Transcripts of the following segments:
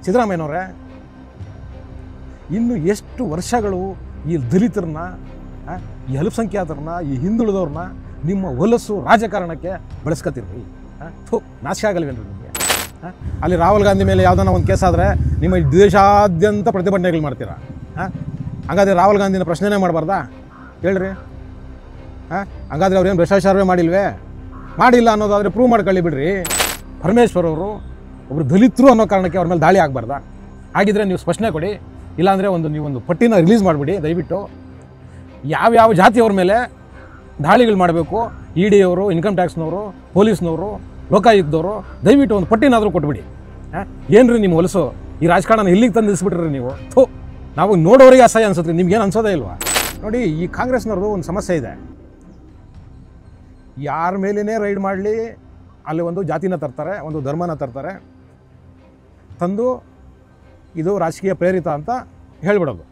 ಸಿದ್ದರಾಮಯ್ಯನವರೇ, ಇನ್ನು ಎಷ್ಟು ವರ್ಷಗಳು ಈ ದಲಿತರನ್ನ, ಈ ಅಲ್ಪಸಂಖ್ಯಾತರನ್ನ, ಈ ಹಿಂದುಳಿದವ್ರನ್ನ ನಿಮ್ಮ ಹೊಲಸು ರಾಜಕಾರಣಕ್ಕೆ ಬಳಸ್ಕೊತಿರ್ರಿ? ನಾಶ ಆಗಲ್ವೇನ್ರಿ ನಿಮಗೆ? ಅಲ್ಲಿ ರಾಹುಲ್ ಗಾಂಧಿ ಮೇಲೆ ಯಾವುದನ್ನ ಒಂದು ಕೇಸ್ ಆದರೆ ನಿಮ್ಮ ದೇಶಾದ್ಯಂತ ಪ್ರತಿಭಟನೆಗಳು ಮಾಡ್ತೀರಾ? ಹಾಗಾದರೆ ರಾಹುಲ್ ಗಾಂಧಿನ ಪ್ರಶ್ನೆನೇ ಮಾಡಬಾರ್ದಾ? ಹೇಳ್ರಿ. ಹಾಗಾದರೆ ಅವ್ರೇನು ಭ್ರಷ್ಟಾಚಾರವೇ ಮಾಡಿಲ್ಲ ಅನ್ನೋದಾದರೆ ಪ್ರೂವ್ ಮಾಡ್ಕೊಳ್ಳಿ ಬಿಡ್ರಿ. ಪರಮೇಶ್ವರ್ ಅವರು ಒಬ್ಬರು ದಲಿತರು ಅನ್ನೋ ಕಾರಣಕ್ಕೆ ಅವ್ರ ಮೇಲೆ ದಾಳಿ ಆಗಬಾರ್ದಾ? ಹಾಗಿದ್ರೆ ನೀವು ಸ್ಪಷ್ಟನೆ ಕೊಡಿ. ಇಲ್ಲಾಂದರೆ ನೀವೊಂದು ಪಟ್ಟಿನ ರಿಲೀಸ್ ಮಾಡಿಬಿಡಿ ದಯವಿಟ್ಟು. ಯಾವ್ಯಾವ ಜಾತಿಯವ್ರ ಮೇಲೆ ದಾಳಿಗಳು ಮಾಡಬೇಕು, ಇ ಡಿ ಅವರು, ಇನ್ಕಮ್ ಟ್ಯಾಕ್ಸ್ನವರು, ಪೊಲೀಸ್ನವರು, ಲೋಕಾಯುಕ್ತದವರು, ದಯವಿಟ್ಟು ಒಂದು ಪಟ್ಟಿನಾದರೂ ಕೊಟ್ಬಿಡಿ. ಏನ್ರಿ ನಿಮ್ಮ ಹೊಲಸು ಈ ರಾಜಕಾರಣ ಇಲ್ಲಿಗೆ ತಂದು ನಿಲ್ಲಿಸ್ಬಿಟ್ರಿ ನೀವು? ನಾವು ನೋಡೋರಿಗೆ ಅಸಹ್ಯ ಅನ್ಸುತ್ತೆ, ನಿಮ್ಗೇನು ಅನ್ಸೋದೇ ಇಲ್ವಾ? ನೋಡಿ, ಈ ಕಾಂಗ್ರೆಸ್ನವ್ರದ್ದು ಒಂದು ಸಮಸ್ಯೆ ಇದೆ. ಯಾರ ಮೇಲೇ ರೈಡ್ ಮಾಡಲಿ ಅಲ್ಲಿ ಒಂದು ಜಾತಿನ ತರ್ತಾರೆ, ಒಂದು ಧರ್ಮನ ತರ್ತಾರೆ, ತಂದು ಇದು ರಾಜಕೀಯ ಪ್ರೇರಿತ ಅಂತ ಹೇಳ್ಬಿಡೋದು.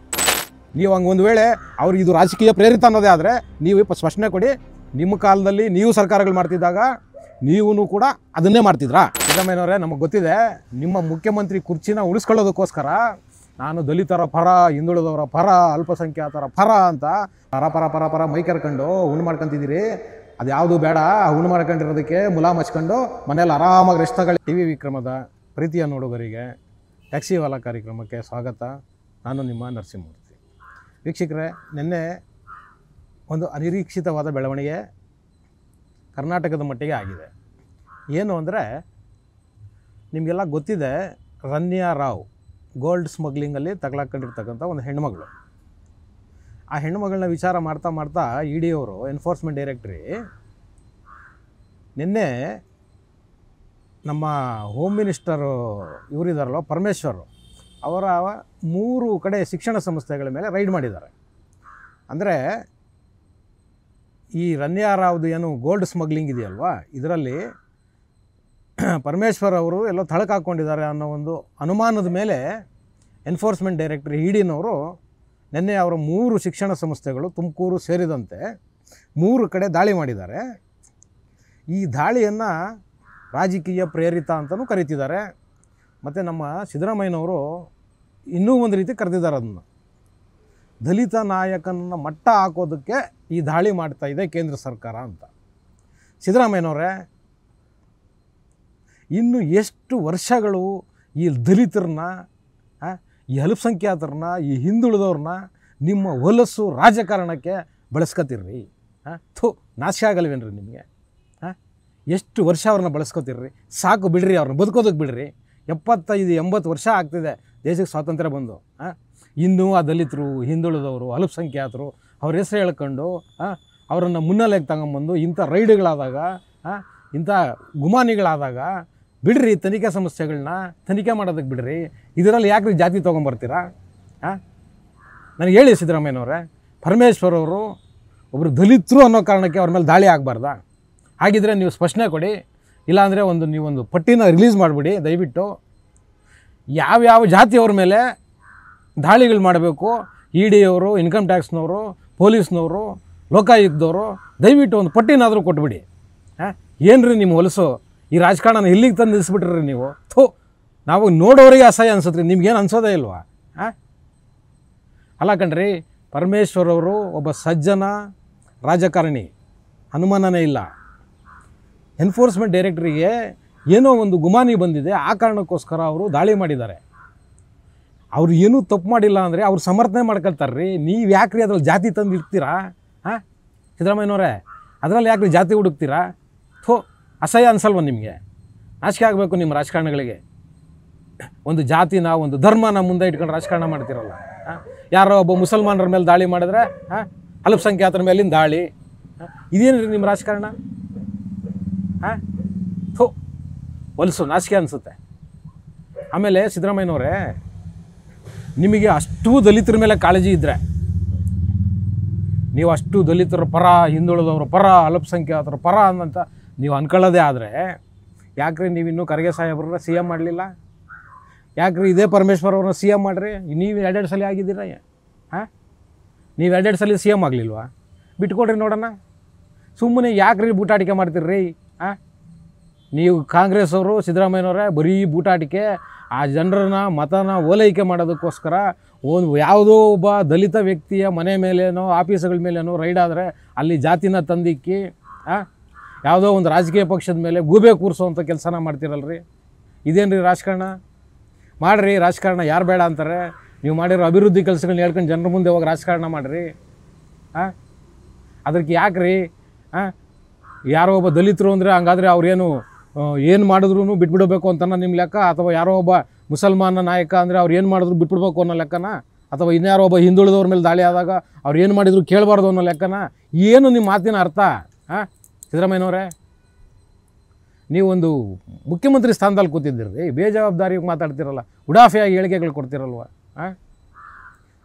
ನೀವು ಹಂಗೆ ಒಂದು ವೇಳೆ ಅವ್ರು ಇದು ರಾಜಕೀಯ ಪ್ರೇರಿತ ಅನ್ನೋದೇ ಆದರೆ ನೀವು ಸ್ಪಷ್ಟನೆ ಕೊಡಿ. ನಿಮ್ಮ ಕಾಲದಲ್ಲಿ ನೀವು ಸರ್ಕಾರಗಳು ಮಾಡ್ತಿದ್ದಾಗ ನೀವೂ ಕೂಡ ಅದನ್ನೇ ಮಾಡ್ತಿದ್ರಾ? ಸಿದ್ದರಾಮಯ್ಯನವರೇ, ನಮಗೆ ಗೊತ್ತಿದೆ, ನಿಮ್ಮ ಮುಖ್ಯಮಂತ್ರಿ ಕುರ್ಚಿನ ಉಳಿಸ್ಕೊಳ್ಳೋದಕ್ಕೋಸ್ಕರ ನಾನು ದಲಿತರ ಪರ, ಹಿಂದುಳಿದವರ ಪರ, ಅಲ್ಪಸಂಖ್ಯಾತರ ಪರ ಅಂತ ಪರ ಮೈ ಕರ್ಕೊಂಡು ಹುಣ್ಣು ಮಾಡ್ಕೊತಿದ್ದೀರಿ. ಅದು ಯಾವುದು ಬೇಡ. ಹುಣ್ಣು ಮಾಡ್ಕೊಂಡಿರೋದಕ್ಕೆ ಮುಲಾಮ್ ಹಚ್ಕೊಂಡು ಮನೇಲಿ ಆರಾಮಾಗಿ ರೆಸ್ಟ್ ತಗೊಳ್ಳಿ. ಟಿ ವಿ ವಿಕ್ರಮದ ಪ್ರೀತಿಯ ನೋಡುಗರಿಗೆ ಟ್ಯಾಕ್ಸಿವಾಲ ಕಾರ್ಯಕ್ರಮಕ್ಕೆ ಸ್ವಾಗತ. ನಾನು ನಿಮ್ಮ ನರಸಿಂಹಮೂರ್ತಿ. ವೀಕ್ಷಕರೇ, ನಿನ್ನೆ ಒಂದು ಅನಿರೀಕ್ಷಿತವಾದ ಬೆಳವಣಿಗೆ ಕರ್ನಾಟಕದ ಮಟ್ಟಿಗೆ ಆಗಿದೆ. ಏನು ಅಂದರೆ, ನಿಮಗೆಲ್ಲ ಗೊತ್ತಿದೆ, ರನ್ಯಾ ರಾವ್ ಗೋಲ್ಡ್ ಸ್ಮಗ್ಲಿಂಗಲ್ಲಿ ತಗಲಾಕೊಂಡಿರ್ತಕ್ಕಂಥ ಒಂದು ಹೆಣ್ಮಗಳು. ಆ ಹೆಣ್ಮಗಳನ್ನ ವಿಚಾರ ಮಾಡ್ತಾ ಇ ಡಿ ಅವರು, ಎನ್ಫೋರ್ಸ್ಮೆಂಟ್ ಡೈರೆಕ್ಟ್ರಿ, ನಿನ್ನೆ ನಮ್ಮ ಹೋಮ್ ಮಿನಿಸ್ಟರು ಇವರಿದ್ದಾರಲ್ಲ ಪರಮೇಶ್ವರ್, ಅವರ 3 ಕಡೆ ಶಿಕ್ಷಣ ಸಂಸ್ಥೆಗಳ ಮೇಲೆ ರೈಡ್ ಮಾಡಿದ್ದಾರೆ. ಅಂದರೆ ಈ ರನ್ಯಾ ರಾವ್ದು ಏನು ಗೋಲ್ಡ್ ಸ್ಮಗ್ಲಿಂಗ್ ಇದೆಯಲ್ವಾ, ಇದರಲ್ಲಿ ಪರಮೇಶ್ವರ್ ಅವರು ಎಲ್ಲೋ ತಳಕು ಹಾಕ್ಕೊಂಡಿದ್ದಾರೆ ಅನ್ನೋ ಒಂದು ಅನುಮಾನದ ಮೇಲೆ ಎನ್ಫೋರ್ಸ್ಮೆಂಟ್ ಡೈರೆಕ್ಟರ್ ಇ ಡಿನವರು ನಿನ್ನೆ ಅವರ 3 ಶಿಕ್ಷಣ ಸಂಸ್ಥೆಗಳು, ತುಮಕೂರು ಸೇರಿದಂತೆ 3 ಕಡೆ ದಾಳಿ ಮಾಡಿದ್ದಾರೆ. ಈ ದಾಳಿಯನ್ನು ರಾಜಕೀಯ ಪ್ರೇರಿತ ಅಂತಲೂ ಕರೀತಿದ್ದಾರೆ. ಮತ್ತು ನಮ್ಮ ಸಿದ್ದರಾಮಯ್ಯನವರು ಇನ್ನೂ ಒಂದು ರೀತಿ ಕರೆದಿದ್ದಾರೆ ಅದನ್ನು. ದಲಿತ ನಾಯಕನ ಮಟ್ಟ ಹಾಕೋದಕ್ಕೆ ಈ ದಾಳಿ ಮಾಡ್ತಾ ಇದೆ ಕೇಂದ್ರ ಸರ್ಕಾರ ಅಂತ. ಸಿದ್ದರಾಮಯ್ಯನವರೇ, ಇನ್ನು ಎಷ್ಟು ವರ್ಷಗಳು ಈ ದಲಿತರನ್ನ, ಈ ಅಲ್ಪಸಂಖ್ಯಾತರನ್ನ, ಈ ಹಿಂದುಳಿದವ್ರನ್ನ ನಿಮ್ಮ ಹೊಲಸು ರಾಜಕಾರಣಕ್ಕೆ ಬಳಸ್ಕೊತಿರ್ರಿ? ನಾಶ ಆಗಲ್ವೇನ್ರಿ ನಿಮಗೆ? ಎಷ್ಟು ವರ್ಷ ಅವ್ರನ್ನ ಬಳಸ್ಕೊತಿರ್ರಿ? ಸಾಕು ಬಿಡ್ರಿ, ಅವ್ರನ್ನ ಬದುಕೋದಕ್ಕೆ ಬಿಡ್ರಿ. 75-80 ವರ್ಷ ಆಗ್ತಿದೆ ದೇಶಕ್ಕೆ ಸ್ವಾತಂತ್ರ್ಯ ಬಂದು. ಇನ್ನೂ ಆ ದಲಿತರು, ಹಿಂದುಳಿದವರು, ಅಲ್ಪಸಂಖ್ಯಾತರು ಅವ್ರ ಹೆಸರು ಹೇಳ್ಕೊಂಡು ಅವರನ್ನು ಮುನ್ನೆಲೆಗೆ ತಗೊಂಬಂದು ಇಂಥ ರೈಡ್ಗಳಾದಾಗ, ಇಂಥ ಗುಮಾನಿಗಳಾದಾಗ ಬಿಡ್ರಿ. ತನಿಖಾ ಸಂಸ್ಥೆಗಳನ್ನ ತನಿಖೆ ಮಾಡೋದಕ್ಕೆ ಬಿಡ್ರಿ. ಇದರಲ್ಲಿ ಯಾಕ್ರಿ ಜಾತಿ ತೊಗೊಂಬರ್ತೀರಾ? ನನಗೆ ಹೇಳಿ ಸಿದ್ದರಾಮಯ್ಯನವರೇ, ಪರಮೇಶ್ವರ್ ಅವರು ಒಬ್ಬರು ದಲಿತರು ಅನ್ನೋ ಕಾರಣಕ್ಕೆ ಅವ್ರ ಮೇಲೆ ದಾಳಿ ಆಗಬಾರ್ದಾ? ಹಾಗಿದ್ರೆ ನೀವು ಸ್ಪಷ್ಟನೆ ಕೊಡಿ. ಇಲ್ಲಾಂದರೆ ನೀವೊಂದು ಪಟ್ಟಿನ ರಿಲೀಸ್ ಮಾಡಿಬಿಡಿ ದಯವಿಟ್ಟು. ಯಾವ್ಯಾವ ಜಾತಿಯವ್ರ ಮೇಲೆ ದಾಳಿಗಳು ಮಾಡಬೇಕು, ಇ ಡಿ ಅವರು, ಇನ್ಕಮ್ ಟ್ಯಾಕ್ಸ್ನವರು, ಪೊಲೀಸ್ನವರು, ಲೋಕಾಯುಕ್ತದವರು, ದಯವಿಟ್ಟು ಒಂದು ಪಟ್ಟಿನಾದರೂ ಕೊಟ್ಬಿಡಿ. ಏನ್ರಿ ನಿಮ್ಮ ಹೊಲಸು ಈ ರಾಜಕಾರಣ ಇಲ್ಲಿಗೆ ತಂದು ನಿಲ್ಲಿಸ್ಬಿಟ್ರಿ ನೀವು? ನಾವು ನೋಡೋರಿಗೆ ಅಸಹ್ಯ ಅನ್ಸುತ್ತೆ, ನಿಮ್ಗೇನು ಅನ್ಸೋದೇ ಇಲ್ವಾ? ಅಲ್ಲ ಕಣ್ರಿ, ಪರಮೇಶ್ವರ್ ಅವರು ಒಬ್ಬ ಸಜ್ಜನ ರಾಜಕಾರಣಿ, ಅನುಮಾನನೇ ಇಲ್ಲ. ಎನ್ಫೋರ್ಸ್ಮೆಂಟ್ ಡೈರೆಕ್ಟ್ರಿಗೆ ಏನೋ ಒಂದು ಗುಮಾನಿ ಬಂದಿದೆ, ಆ ಕಾರಣಕ್ಕೋಸ್ಕರ ಅವರು ದಾಳಿ ಮಾಡಿದ್ದಾರೆ. ಅವ್ರು ಏನೂ ತಪ್ಪು ಮಾಡಿಲ್ಲ ಅಂದರೆ ಅವ್ರು ಸಮರ್ಥನೆ ಮಾಡ್ಕೊಳ್ತಾರ್ರಿ. ನೀವು ಯಾಕ್ರಿ ಅದ್ರಲ್ಲಿ ಜಾತಿ ತಂದು ಇಡ್ತೀರಾ? ಸಿದ್ದರಾಮಯ್ಯನವರೇ, ಅದರಲ್ಲಿ ಯಾಕ್ರಿ ಜಾತಿ ಹುಡುಕ್ತೀರಾ? ಅಸಹ್ಯ ಅನ್ಸಲ್ವ ನಿಮಗೆ? ನಾಚಿಕೆ ಆಗಬೇಕು ನಿಮ್ಮ ರಾಜಕಾರಣಗಳಿಗೆ. ಒಂದು ಜಾತಿನ, ಒಂದು ಧರ್ಮನ ಮುಂದೆ ಇಟ್ಕೊಂಡು ರಾಜಕಾರಣ ಮಾಡ್ತಿರಲ್ಲ. ಯಾರೋ ಒಬ್ಬ ಮುಸಲ್ಮಾನರ ಮೇಲೆ ದಾಳಿ ಮಾಡಿದ್ರೆ ಅಲ್ಪಸಂಖ್ಯಾತರ ಮೇಲಿನ ದಾಳಿ. ಇದೇನ್ರಿ ನಿಮ್ಮ ರಾಜಕಾರಣ? ಹೊಲಸು, ನಾಚಿಕೆ ಅನಿಸುತ್ತೆ. ಆಮೇಲೆ ಸಿದ್ದರಾಮಯ್ಯನವರೇ, ನಿಮಗೆ ಅಷ್ಟು ದಲಿತರ ಮೇಲೆ ಕಾಳಜಿ ಇದ್ದರೆ, ನೀವು ಅಷ್ಟು ದಲಿತರ ಪರ, ಹಿಂದುಳಿದವರ ಪರ, ಅಲ್ಪಸಂಖ್ಯಾತರ ಪರ ಅಂತ ನೀವು ಅನ್ಕೊಳ್ಳೋದೇ ಆದರೆ, ಯಾಕ್ರಿ ನೀವಿನ್ನೂ ಖರ್ಗೆ ಸಾಹೇಬ್ರನ್ನ ಸಿ ಎಮ್ ಮಾಡಲಿಲ್ಲ? ಯಾಕ್ರಿ ಇದೇ ಪರಮೇಶ್ವರ್ ಅವ್ರನ್ನ ಸಿ ಎಮ್ ಮಾಡಿರಿ? ನೀವು 2 ಸಲ ಆಗಿದ್ದೀರ. ನೀವು 2 ಸಲ ಸಿ ಎಮ್ ಆಗಲಿಲ್ವಾ? ಬಿಟ್ಕೊಡ್ರಿ ನೋಡೋಣ. ಸುಮ್ಮನೆ ಯಾಕ್ರಿ ಬೂಟಾಟಿಕೆ ಮಾಡ್ತೀರ್ರಿ? ನೀವು ಕಾಂಗ್ರೆಸ್ ಅವರು, ಸಿದ್ದರಾಮಯ್ಯನವರೇ, ಬರೀ ಬೂಟಾಟಿಕೆ, ಆ ಜನರನ್ನ ಮತನ ಓಲೈಕೆ ಮಾಡೋದಕ್ಕೋಸ್ಕರ ಯಾವುದೋ ಒಬ್ಬ ದಲಿತ ವ್ಯಕ್ತಿಯ ಮನೆ ಮೇಲೇನೋ ಆಫೀಸುಗಳ ಮೇಲೇನೋ ರೈಡ್ ಆದರೆ ಅಲ್ಲಿ ಜಾತಿನ ತಂದಿಕ್ಕಿ ಯಾವುದೋ ಒಂದು ರಾಜಕೀಯ ಪಕ್ಷದ ಮೇಲೆ ಗೂಬೆ ಕೂರಿಸೋವಂಥ ಕೆಲಸನ ಮಾಡ್ತಿರಲ್ರಿ. ಇದೇನು ರೀ ರಾಜಕಾರಣ? ಮಾಡಿರಿ ರಾಜಕಾರಣ, ಯಾರು ಬೇಡ ಅಂತಾರೆ. ನೀವು ಮಾಡಿರೋ ಅಭಿವೃದ್ಧಿ ಕೆಲಸಗಳನ್ನ ಹೇಳ್ಕೊಂಡು ಜನರ ಮುಂದೆ ಹೋಗಿ ರಾಜಕಾರಣ ಮಾಡಿರಿ. ಅದಕ್ಕೆ ಯಾಕೆ ರೀ ಯಾರೋ ಒಬ್ಬ ದಲಿತರು ಅಂದರೆ ಹಂಗಾದರೆ ಅವ್ರೇನು ಏನು ಮಾಡಿದ್ರು ಬಿಟ್ಬಿಡಬೇಕು ಅಂತನ ನಿಮ್ಮ ಲೆಕ್ಕ? ಅಥವಾ ಯಾರೋ ಒಬ್ಬ ಮುಸಲ್ಮಾನ ನಾಯಕ ಅಂದರೆ ಅವ್ರು ಏನು ಮಾಡಿದ್ರು ಬಿಟ್ಬಿಡ್ಬೇಕು ಅನ್ನೋ ಲೆಕ್ಕನ? ಅಥವಾ ಇನ್ಯಾರೋ ಒಬ್ಬ ಹಿಂದುಳಿದವ್ರ ಮೇಲೆ ದಾಳಿ ಆದಾಗ ಅವ್ರು ಏನು ಮಾಡಿದ್ರು ಕೇಳಬಾರ್ದು ಅನ್ನೋ ಲೆಕ್ಕನ? ಏನು ನಿಮ್ಮ ಮಾತಿನ ಅರ್ಥ? ಸಿದ್ದರಾಮಯ್ಯನವರೇ, ನೀವೊಂದು ಮುಖ್ಯಮಂತ್ರಿ ಸ್ಥಾನದಲ್ಲಿ ಕೂತಿದ್ದೀರಿ, ಬೇಜವಾಬ್ದಾರಿಯಾಗಿ ಮಾತಾಡ್ತಿರಲ್ಲ, ಉಡಾಫೆಯಾಗಿ ಹೇಳಿಕೆಗಳು ಕೊಡ್ತಿರಲ್ವ?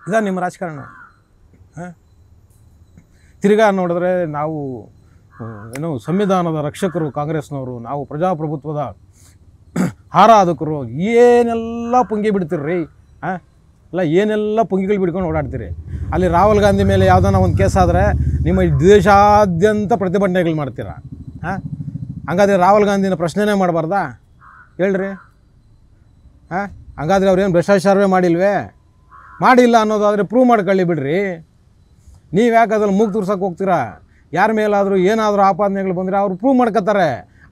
ಇದಾ ನಿಮ್ಮ ರಾಜಕಾರಣ? ತಿರ್ಗಾ ನೋಡಿದ್ರೆ ನಾವು ಏನು ಸಂವಿಧಾನದ ರಕ್ಷಕರು ಕಾಂಗ್ರೆಸ್ನವರು, ನಾವು ಪ್ರಜಾಪ್ರಭುತ್ವದ ಆರಾಧಕರು, ಏನೆಲ್ಲ ಪುಂಗಿ ಬಿಡ್ತೀರ್ರಿ. ಅಲ್ಲ, ಏನೆಲ್ಲ ಪುಂಗಿಗಳು ಬಿಡ್ಕೊಂಡು ಓಡಾಡ್ತೀರಿ. ಅಲ್ಲಿ ರಾಹುಲ್ ಗಾಂಧಿ ಮೇಲೆ ಯಾವುದನ್ನ ಒಂದು ಕೇಸ್ ಆದರೆ ನಿಮ್ಮ ದೇಶಾದ್ಯಂತ ಪ್ರತಿಭಟನೆಗಳು ಮಾಡ್ತೀರಾ. ಹಂಗಾದ್ರೆ ರಾಹುಲ್ ಗಾಂಧಿನ ಪ್ರಶ್ನೆನೇ ಮಾಡಬಾರ್ದಾ? ಹೇಳ್ರಿ. ಹಂಗಾದ್ರೆ ಅವ್ರೇನು ಭ್ರಷ್ಟಾಚಾರವೇ ಮಾಡಿಲ್ಲ ಅನ್ನೋದಾದರೆ ಪ್ರೂವ್ ಮಾಡ್ಕೊಳ್ಳಿ ಬಿಡ್ರಿ. ನೀವು ಯಾಕೆ ಅದ್ರಲ್ಲಿ ಮೂಗು ತೋರ್ಸೋಕೆ ಹೋಗ್ತೀರಾ? ಯಾರ ಮೇಲಾದರೂ ಏನಾದರೂ ಆಪಾದನೆಗಳು ಬಂದರೆ ಅವರು ಪ್ರೂವ್ ಮಾಡ್ಕೋತಾರೆ.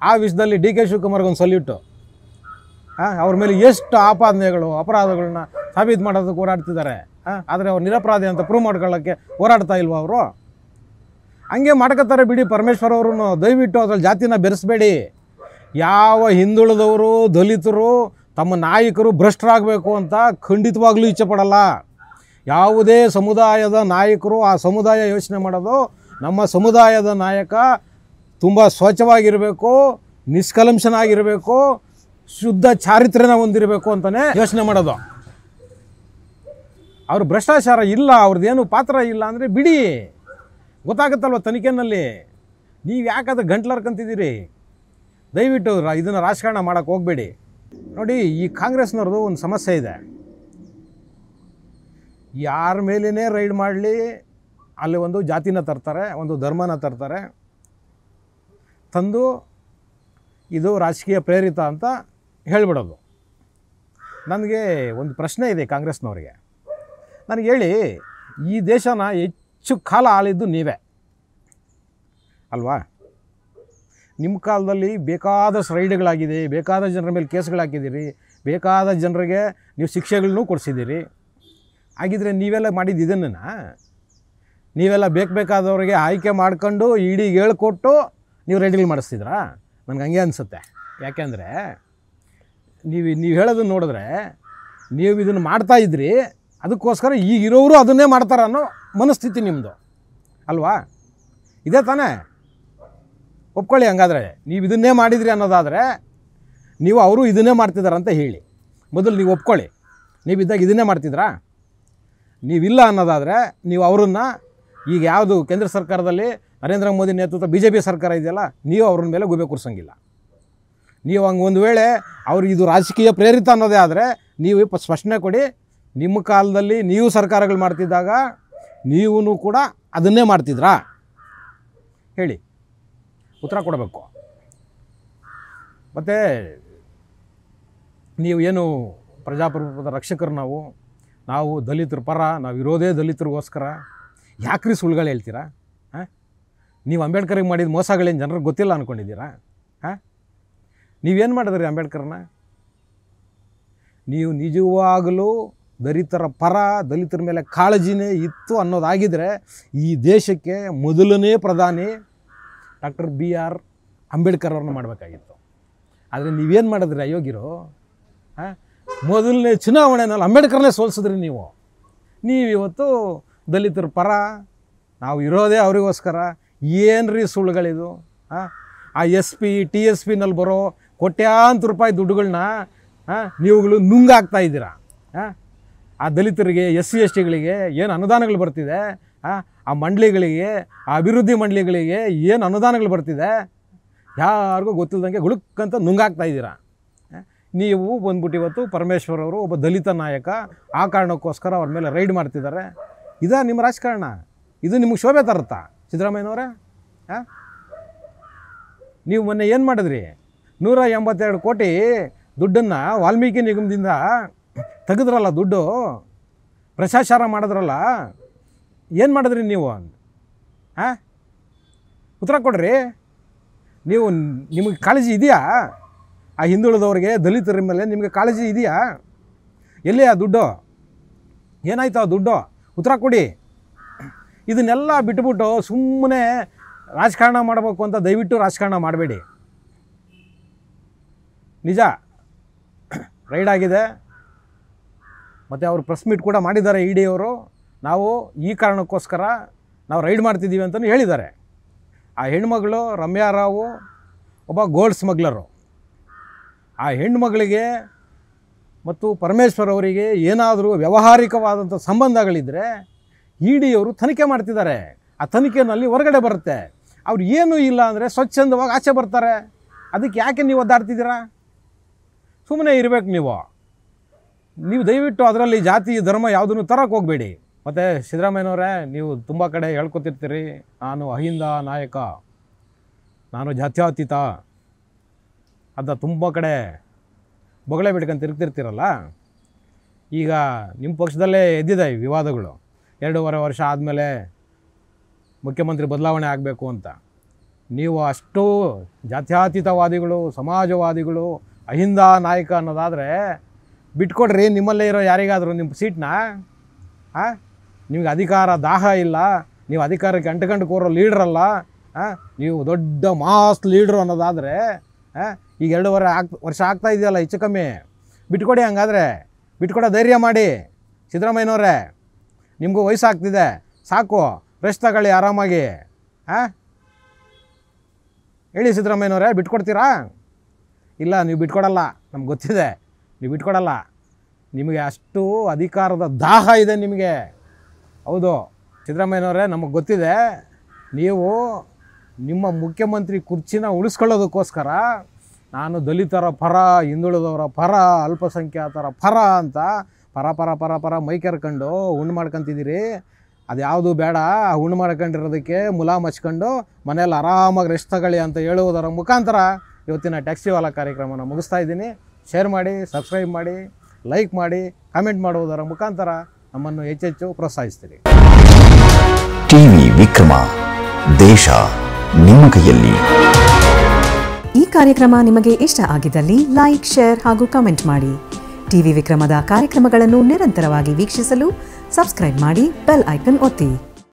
ಆ ವಿಷಯದಲ್ಲಿ ಡಿ ಕೆ ಶಿವಕುಮಾರ್ಗೆ ಒಂದು ಸಲ್ಯೂಟು. ಅವ್ರ ಮೇಲೆ ಎಷ್ಟು ಆಪಾದನೆಗಳು ಅಪರಾಧಗಳನ್ನ ಸಾಬೀತು ಮಾಡೋದಕ್ಕೆ ಹೋರಾಡ್ತಿದ್ದಾರೆ. ಆದರೆ ಅವ್ರು ನಿರಪರಾಧಿ ಅಂತ ಪ್ರೂವ್ ಮಾಡ್ಕೊಳ್ಳೋಕ್ಕೆ ಹೋರಾಡ್ತಾ ಇಲ್ವ ಅವರು? ಹಂಗೆ ಮಾಡ್ಕೋತಾರೆ ಬಿಡಿ. ಪರಮೇಶ್ವರ್ ಅವರು ದಯವಿಟ್ಟು ಅದ್ರಲ್ಲಿ ಜಾತಿನ ಬೆರೆಸಬೇಡಿ. ಯಾವ ಹಿಂದುಳಿದವರು ದಲಿತರು ತಮ್ಮ ನಾಯಕರು ಭ್ರಷ್ಟರಾಗಬೇಕು ಅಂತ ಖಂಡಿತವಾಗ್ಲೂ ಇಚ್ಛೆ ಪಡಲ್ಲ. ಯಾವುದೇ ಸಮುದಾಯದ ನಾಯಕರು ಆ ಸಮುದಾಯ ಯೋಚನೆ ಮಾಡೋದು, ನಮ್ಮ ಸಮುದಾಯದ ನಾಯಕ ತುಂಬ ಸ್ವಚ್ಛವಾಗಿರಬೇಕು, ನಿಷ್ಕಲಂಶನಾಗಿರಬೇಕು, ಶುದ್ಧ ಚಾರಿತ್ರ್ಯನ ಹೊಂದಿರಬೇಕು ಅಂತಲೇ ಯೋಚನೆ ಮಾಡೋದು. ಅವರು ಭ್ರಷ್ಟಾಚಾರ ಇಲ್ಲ, ಅವ್ರದ್ದೇನು ಪಾತ್ರ ಇಲ್ಲ ಅಂದರೆ ಬಿಡಿ, ಗೊತ್ತಾಗುತ್ತಲ್ವ ತನಿಖೆಯಲ್ಲಿ. ನೀವು ಯಾಕಾದ್ರೆ ಗಂಟ್ಲರ್ಕಂತಿದ್ದೀರಿ? ದಯವಿಟ್ಟು ಇದನ್ನು ರಾಜಕಾರಣ ಮಾಡೋಕ್ಕೆ ಹೋಗಬೇಡಿ. ನೋಡಿ, ಈ ಕಾಂಗ್ರೆಸ್ನವ್ರದ್ದು ಒಂದು ಸಮಸ್ಯೆ ಇದೆ. ಯಾರ ಮೇಲೇ ರೈಡ್ ಮಾಡಲಿ ಅಲ್ಲಿ ಒಂದು ಜಾತಿನ ತರ್ತಾರೆ, ಒಂದು ಧರ್ಮನ ತರ್ತಾರೆ, ತಂದು ಇದು ರಾಜಕೀಯ ಪ್ರೇರಿತ ಅಂತ ಹೇಳಿಬಿಡೋದು. ನನಗೆ ಒಂದು ಪ್ರಶ್ನೆ ಇದೆ ಕಾಂಗ್ರೆಸ್ನವ್ರಿಗೆ. ನನಗೆ ಹೇಳಿ, ಈ ದೇಶನ ಹೆಚ್ಚು ಕಾಲ ಆಳಿದ್ದು ನೀವೇ ಅಲ್ವಾ? ನಿಮ್ಮ ಕಾಲದಲ್ಲಿ ಬೇಕಾದಷ್ಟು ರೈಡ್ಗಳಾಗಿದೆ, ಬೇಕಾದ ಜನರ ಮೇಲೆ ಕೇಸ್ಗಳಾಕಿದ್ದೀರಿ, ಬೇಕಾದ ಜನರಿಗೆ ನೀವು ಶಿಕ್ಷೆಗಳನ್ನೂ ಕೊಡಿಸಿದ್ದೀರಿ. ಹಾಗಿದ್ರೆ ನೀವೆಲ್ಲ ಮಾಡಿದ್ದು ಇದನ್ನು? ನೀವೆಲ್ಲ ಬೇಕಾದವ್ರಿಗೆ ಆಯ್ಕೆ ಮಾಡ್ಕೊಂಡು ಇಡಿಗೆ ಹೇಳ್ಕೊಟ್ಟು ನೀವು ರೈಡ್ಗಳು ಮಾಡಿಸ್ತಿದ್ರಾ? ನನಗೆ ಹಂಗೆ ಅನಿಸುತ್ತೆ. ಯಾಕೆಂದರೆ ನೀವು ಹೇಳೋದನ್ನು ನೋಡಿದ್ರೆ ನೀವು ಇದನ್ನು ಮಾಡ್ತಾಯಿದ್ರಿ, ಅದಕ್ಕೋಸ್ಕರ ಈಗಿರೋರು ಅದನ್ನೇ ಮಾಡ್ತಾರೆ ಅನ್ನೋ ಮನಸ್ಥಿತಿ ನಿಮ್ಮದು ಅಲ್ವಾ? ಇದೇ ತಾನೇ? ಒಪ್ಕೊಳ್ಳಿ. ಹಂಗಾದರೆ ನೀವು ಇದನ್ನೇ ಮಾಡಿದ್ರಿ ಅನ್ನೋದಾದರೆ ನೀವು ಅವರು ಇದನ್ನೇ ಮಾಡ್ತಿದ್ದಾರಂತ ಹೇಳಿ. ಮೊದಲು ನೀವು ಒಪ್ಕೊಳ್ಳಿ, ನೀವಿದ್ದಾಗ ಇದನ್ನೇ ಮಾಡ್ತಿದ್ರಾ? ನೀವಿಲ್ಲ ಅನ್ನೋದಾದರೆ ನೀವು ಅವರನ್ನು ಈಗ ಯಾವುದು ಕೇಂದ್ರ ಸರ್ಕಾರದಲ್ಲಿ ನರೇಂದ್ರ ಮೋದಿ ನೇತೃತ್ವ BJP ಸರ್ಕಾರ ಇದೆಯಲ್ಲ, ನೀವು ಅವ್ರ ಮೇಲೆ ಗೂಬೆ ಕೂರಿಸಂಗಿಲ್ಲ. ನೀವು ಹಂಗೆ ಒಂದು ವೇಳೆ ಅವರು ಇದು ರಾಜಕೀಯ ಪ್ರೇರಿತ ಅನ್ನೋದೇ ಆದರೆ ನೀವು ಸ್ಪಷ್ಟನೆ ಕೊಡಿ. ನಿಮ್ಮ ಕಾಲದಲ್ಲಿ ನೀವು ಸರ್ಕಾರಗಳು ಮಾಡ್ತಿದ್ದಾಗ ನೀವೂ ಕೂಡ ಅದನ್ನೇ ಮಾಡ್ತಿದ್ರಾ? ಹೇಳಿ, ಉತ್ತರ ಕೊಡಬೇಕು. ಮತ್ತು ನೀವು ಏನು ಪ್ರಜಾಪ್ರಭುತ್ವದ ರಕ್ಷಕರು, ನಾವು ದಲಿತರ ಪರ, ನಾವು ಇರೋದೇ ದಲಿತರಿಗೋಸ್ಕರ. ಯಾಕ್ರಿ ಸುಳ್ಳುಗಳು ಹೇಳ್ತೀರಾ? ನೀವು ಅಂಬೇಡ್ಕರ್ಗೆ ಮಾಡಿದ ಮೋಸಗಳೇನು ಜನರಿಗೆ ಗೊತ್ತಿಲ್ಲ ಅಂದ್ಕೊಂಡಿದ್ದೀರಾ? ನೀವೇನು ಮಾಡಿದ್ರಿ ಅಂಬೇಡ್ಕರ್ನ? ನೀವು ನಿಜವಾಗಲೂ ದಲಿತರ ಪರ, ದಲಿತರ ಮೇಲೆ ಕಾಳಜಿನೇ ಇತ್ತು ಅನ್ನೋದಾಗಿದ್ದರೆ ಈ ದೇಶಕ್ಕೆ ಮೊದಲನೇ ಪ್ರಧಾನಿ ಡಾಕ್ಟರ್ BR ಅಂಬೇಡ್ಕರ್ ಅವ್ರನ್ನ ಮಾಡಬೇಕಾಗಿತ್ತು. ಆದರೆ ನೀವೇನು ಮಾಡಿದ್ರಿ ಅಯೋಗ್ಯರು? ಮೊದಲನೇ ಚುನಾವಣೆಯಲ್ಲಿ ಅಂಬೇಡ್ಕರ್ನೇ ಸೋಲಿಸಿದ್ರಿ ನೀವು. ನೀವಿವತ್ತು ದಲಿತರ ಪರ, ನಾವು ಇರೋದೇ ಅವರಿಗೋಸ್ಕರ. ಏನ್ರಿ ಸುಳ್ಳುಗಳಿದು? ಆ SP TSPನಲ್ಲಿ ಬರೋ ಕೋಟ್ಯಾಂತರ ರೂಪಾಯಿ ದುಡ್ಡುಗಳನ್ನ ನೀವುಗಳು ನುಂಗಾಕ್ತಾ ಇದ್ದೀರಾ. ಆ ದಲಿತರಿಗೆ, SC STಗಳಿಗೆ ಏನು ಅನುದಾನಗಳು ಬರ್ತಿದೆ, ಆ ಮಂಡಳಿಗಳಿಗೆ, ಆ ಅಭಿವೃದ್ಧಿ ಮಂಡಳಿಗಳಿಗೆ ಏನು ಅನುದಾನಗಳು ಬರ್ತಿದೆ, ಯಾರಿಗೂ ಗೊತ್ತಿಲ್ಲದಂಗೆ ಗುಳುಕ್ಕಂತ ನುಂಗಾಕ್ತಾ ಇದ್ದೀರಾ. ನೀವು ಬಂದ್ಬಿಟ್ಟು ಇವತ್ತು ಪರಮೇಶ್ವರ್ ಅವರು ಒಬ್ಬ ದಲಿತ ನಾಯಕ, ಆ ಕಾರಣಕ್ಕೋಸ್ಕರ ಅವ್ರ ಮೇಲೆ ರೈಡ್ ಮಾಡ್ತಿದ್ದಾರೆ. ಇದಾ ನಿಮ್ಮ ರಾಜಕಾರಣ? ಇದು ನಿಮಗೆ ಶೋಭೆ ತರುತ್ತಾ ಸಿದ್ದರಾಮಯ್ಯನವರೇ? ನೀವು ಮೊನ್ನೆ ಏನು ಮಾಡಿದ್ರಿ? 182 ಕೋಟಿ ದುಡ್ಡನ್ನು ವಾಲ್ಮೀಕಿ ನಿಗಮದಿಂದ ತೆಗೆದ್ರಲ್ಲ, ದುಡ್ಡು ಭ್ರಷ್ಟಾಚಾರ ಮಾಡಿದ್ರಲ್ಲ, ಏನು ಮಾಡಿದ್ರಿ ನೀವು? ಹಾಂ, ಉತ್ತರ ಕೊಡ್ರಿ. ನಿಮಗೆ ಕಾಳಜಿ ಇದೆಯಾ? ಆ ಹಿಂದುಳಿದವ್ರಿಗೆ, ದಲಿತರ ಮೇಲೆ ನಿಮಗೆ ಕಾಳಜಿ ಇದೆಯಾ? ಎಲ್ಲಿ ಆ ದುಡ್ಡು? ಏನಾಯ್ತು ಆ ದುಡ್ಡು? ಉತ್ತರ ಕೊಡಿ. ಇದನ್ನೆಲ್ಲ ಬಿಟ್ಬಿಟ್ಟು ಸುಮ್ಮನೆ ರಾಜಕಾರಣ ಮಾಡಬೇಕು ಅಂತ ದಯವಿಟ್ಟು ರಾಜಕಾರಣ ಮಾಡಬೇಡಿ. ನಿಜ ರೈಡ್ ಆಗಿದೆ, ಮತ್ತು ಅವರು ಪ್ರೆಸ್ ಮೀಟ್ ಕೂಡ ಮಾಡಿದ್ದಾರೆ ಇ ಡಿ ಅವರು. ನಾವು ಈ ಕಾರಣಕ್ಕೋಸ್ಕರ ನಾವು ರೈಡ್ ಮಾಡ್ತಿದ್ದೀವಿ ಅಂತಲೂ ಹೇಳಿದ್ದಾರೆ. ಆ ಹೆಣ್ಮಗಳು ರಮ್ಯಾ ರಾವು ಒಬ್ಬ ಗೋಲ್ಡ್ ಸ್ಮಗ್ಲರು. ಆ ಹೆಣ್ಮಗಳಿಗೆ ಮತ್ತು ಪರಮೇಶ್ವರ್ ಅವರಿಗೆ ಏನಾದರೂ ವ್ಯಾವಹಾರಿಕವಾದಂಥ ಸಂಬಂಧಗಳಿದ್ದರೆ ಇ ಡಿ ಅವರು ತನಿಖೆ ಮಾಡ್ತಿದ್ದಾರೆ. ಆ ತನಿಖೆಯಲ್ಲಿ ಹೊರಗಡೆ ಬರುತ್ತೆ. ಅವ್ರು ಏನೂ ಇಲ್ಲ ಅಂದರೆ ಸ್ವಚ್ಛಂದವಾಗಿ ಆಚೆ ಬರ್ತಾರೆ. ಅದಕ್ಕೆ ಯಾಕೆ ನೀವು ಒದ್ದಾಡ್ತಿದ್ದೀರಾ? ಸುಮ್ಮನೆ ಇರಬೇಕು ನೀವು ದಯವಿಟ್ಟು ಅದರಲ್ಲಿ ಜಾತಿ ಧರ್ಮ ಯಾವುದನ್ನು ತರಕ್ಕೆ ಹೋಗಬೇಡಿ. ಮತ್ತು ಸಿದ್ದರಾಮಯ್ಯನವರೇ, ನೀವು ತುಂಬ ಕಡೆ ಹೇಳ್ಕೊತಿರ್ತೀರಿ, ನಾನು ಅಹಿಂದ ನಾಯಕ, ನಾನು ಜಾತ್ಯತೀತ ಅಂತ ತುಂಬ ಕಡೆ ಬೊಗಳೆ ಬಿಡ್ಕೊಂಡು ತಿರುಗ್ತಿರ್ತೀರಲ್ಲ. ಈಗ ನಿಮ್ಮ ಪಕ್ಷದಲ್ಲೇ ಎದ್ದಿದೆ ಈ ವಿವಾದಗಳು. 2.5 ವರ್ಷ ಆದಮೇಲೆ ಮುಖ್ಯಮಂತ್ರಿ ಬದಲಾವಣೆ ಆಗಬೇಕು ಅಂತ. ನೀವು ಅಷ್ಟು ಜಾತ್ಯತೀತವಾದಿಗಳು, ಸಮಾಜವಾದಿಗಳು, ಅಹಿಂದ ನಾಯಕ ಅನ್ನೋದಾದರೆ ಬಿಟ್ಕೊಡ್ರಿ. ನಿಮ್ಮಲ್ಲೇ ಇರೋ ಯಾರಿಗಾದರೂ ನಿಮ್ಮ ಸೀಟ್ನ. ನಿಮಗೆ ಅಧಿಕಾರ ದಾಹ ಇಲ್ಲ, ನೀವು ಅಧಿಕಾರಕ್ಕೆ ಅಂಟ್ಕೊಂಡು ಕೂರೋ ಲೀಡ್ರಲ್ಲ, ನೀವು ದೊಡ್ಡ ಮಾಸ್ ಲೀಡ್ರು ಅನ್ನೋದಾದರೆ ಈಗ 2.5 ವರ್ಷ ಆಗ್ತಾ ಇದೆಯಲ್ಲ, ಹೆಚ್ಚು ಕಮ್ಮಿ ಬಿಟ್ಕೊಡಿ. ಹಂಗಾದರೆ ಬಿಟ್ಕೊಡೋ ಧೈರ್ಯ ಮಾಡಿ ಸಿದ್ದರಾಮಯ್ಯನವರೇ. ನಿಮಗೂ ವಯಸ್ಸಾಗ್ತಿದೆ, ಸಾಕು, ರೆಸ್ಟ್ ತಗೊಳ್ಳಿ ಆರಾಮಾಗಿ. ಹೇಳಿ ಸಿದ್ದರಾಮಯ್ಯನವರೇ, ಬಿಟ್ಕೊಡ್ತೀರಾ? ಇಲ್ಲ, ನೀವು ಬಿಟ್ಕೊಡಲ್ಲ, ನಮ್ಗೆ ಗೊತ್ತಿದೆ, ನೀವು ಬಿಟ್ಕೊಡಲ್ಲ. ನಿಮಗೆ ಅಷ್ಟು ಅಧಿಕಾರದ ದಾಹ ಇದೆ ನಿಮಗೆ. ಹೌದು ಸಿದ್ದರಾಮಯ್ಯನವರೇ, ನಮಗೆ ಗೊತ್ತಿದೆ. ನೀವು ನಿಮ್ಮ ಮುಖ್ಯಮಂತ್ರಿ ಕುರ್ಚಿನ ಉಳಿಸ್ಕೊಳ್ಳೋದಕ್ಕೋಸ್ಕರ ನಾನು ದಲಿತರ ಪರ, ಹಿಂದುಳಿದವರ ಪರ, ಅಲ್ಪಸಂಖ್ಯಾತರ ಪರ ಅಂತ ಪರ ಮೈಕೆರ್ಕೊಂಡು ಉಣ್ಣು ಮಾಡ್ಕೊತಿದ್ದೀರಿ. ಅದು ಯಾವುದು ಬೇಡ. ಉಣ್ಣು ಮಾಡ್ಕೊಂಡಿರೋದಕ್ಕೆ ಮುಲಾಮ್ ಹಚ್ಕೊಂಡು ಮನೇಲಿ ಆರಾಮಾಗಿ ರೆಸ್ಟ್ ತಗೊಳ್ಳಿ ಅಂತ ಹೇಳುವುದರ ಮುಖಾಂತರ ಇವತ್ತಿನ ಟ್ಯಾಕ್ಸಿ ವಾಲಾ ಕಾರ್ಯಕ್ರಮನ ಮುಗಿಸ್ತಾ ಇದ್ದೀನಿ. ಶೇರ್ ಮಾಡಿ, ಸಬ್ಸ್ಕ್ರೈಬ್ ಮಾಡಿ, ಲೈಕ್ ಮಾಡಿ, ಕಾಮೆಂಟ್ ಮಾಡುವುದರ ಮುಖಾಂತರ ನಮ್ಮನ್ನು ಹೆಚ್ಚೆಚ್ಚು ಪ್ರೋತ್ಸಾಹಿಸ್ತೀರಿ. ಟಿವಿ ವಿಕ್ರಮ, ದೇಶ ನಿಮ್ಮ ಕೈಯಲ್ಲಿ. ಈ ಕಾರ್ಯಕ್ರಮ ನಿಮಗೆ ಇಷ್ಟ ಆಗಿದ್ದಲ್ಲಿ ಲೈಕ್, ಶೇರ್ ಹಾಗೂ ಕಮೆಂಟ್ ಮಾಡಿ. ಟಿವಿ ವಿಕ್ರಮದ ಕಾರ್ಯಕ್ರಮಗಳನ್ನು ನಿರಂತರವಾಗಿ ವೀಕ್ಷಿಸಲು ಸಬ್ಸ್ಕ್ರೈಬ್ ಮಾಡಿ, ಬೆಲ್ ಐಕನ್ ಒತ್ತಿ.